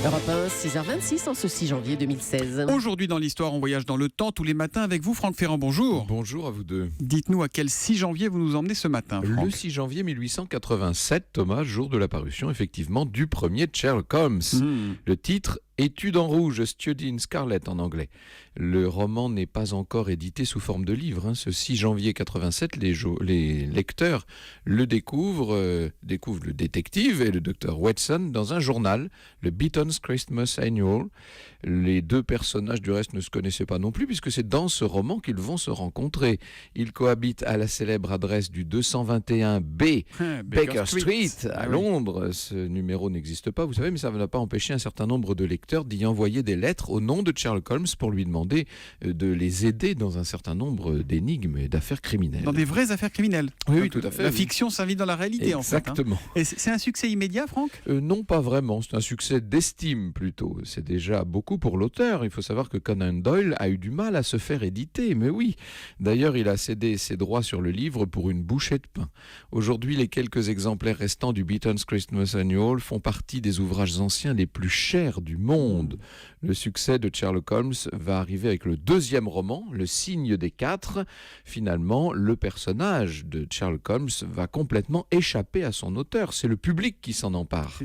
Europe 1, 6h26 en ce 6 janvier 2016. Aujourd'hui dans l'histoire, on voyage dans le temps tous les matins avec vous, Franck Ferrand, bonjour. Bonjour à vous deux. Dites-nous à quel 6 janvier vous nous emmenez ce matin, Franck. Le 6 janvier 1887, Thomas, jour de la parution effectivement du premier Sherlock Holmes. Le titre Étude en rouge, Study in Scarlet en anglais. Le roman n'est pas encore édité sous forme de livre. Ce 6 janvier 87, les lecteurs le découvrent le détective et le docteur Watson dans un journal, le Beaton's Christmas Annual. Les deux personnages du reste ne se connaissaient pas non plus puisque c'est dans ce roman qu'ils vont se rencontrer. Ils cohabitent à la célèbre adresse du 221 B Baker Street à Londres. Ce numéro n'existe pas, vous savez, mais ça n'a pas empêché un certain nombre de lecteurs d'y envoyer des lettres au nom de Sherlock Holmes pour lui demander de les aider dans un certain nombre d'énigmes et d'affaires criminelles. Dans des vraies affaires criminelles. Oui, tout à fait. La fiction s'invite dans la réalité, Exactement. en fait. Et c'est un succès immédiat, Franck ? Non, pas vraiment. C'est un succès d'estime plutôt. C'est déjà beaucoup pour l'auteur. Il faut savoir que Conan Doyle a eu du mal à se faire éditer, mais oui. D'ailleurs, il a cédé ses droits sur le livre pour une bouchée de pain. Aujourd'hui, les quelques exemplaires restants du Beaton's Christmas Annual font partie des ouvrages anciens les plus chers du monde. Le succès de Sherlock Holmes va arriver avec le deuxième roman, Le Signe des Quatre. Finalement, le personnage de Sherlock Holmes va complètement échapper à son auteur. C'est le public qui s'en empare.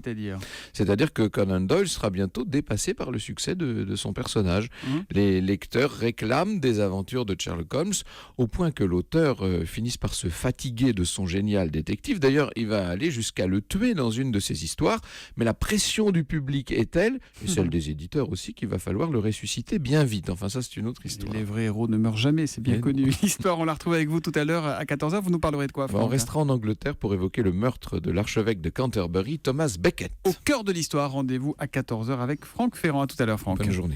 C'est-à-dire que Conan Doyle sera bientôt dépassé par le succès de son personnage. Les lecteurs réclament des aventures de Sherlock Holmes au point que l'auteur finisse par se fatiguer de son génial détective. D'ailleurs, il va aller jusqu'à le tuer dans une de ses histoires, mais la pression du public est telle, et celle des éditeurs aussi, qu'il va falloir le ressusciter bien vite. Enfin, ça, c'est une autre histoire. Les vrais héros ne meurent jamais, c'est bien connu. L'histoire, on la retrouve avec vous tout à l'heure à 14h. Vous nous parlerez de quoi, Franck ? On restera en Angleterre pour évoquer le meurtre de l'archevêque de Canterbury, Thomas Becket. Au cœur de l'histoire, rendez-vous à 14h avec Franck Ferrand. À tout à l'heure, Franck. Bonne journée.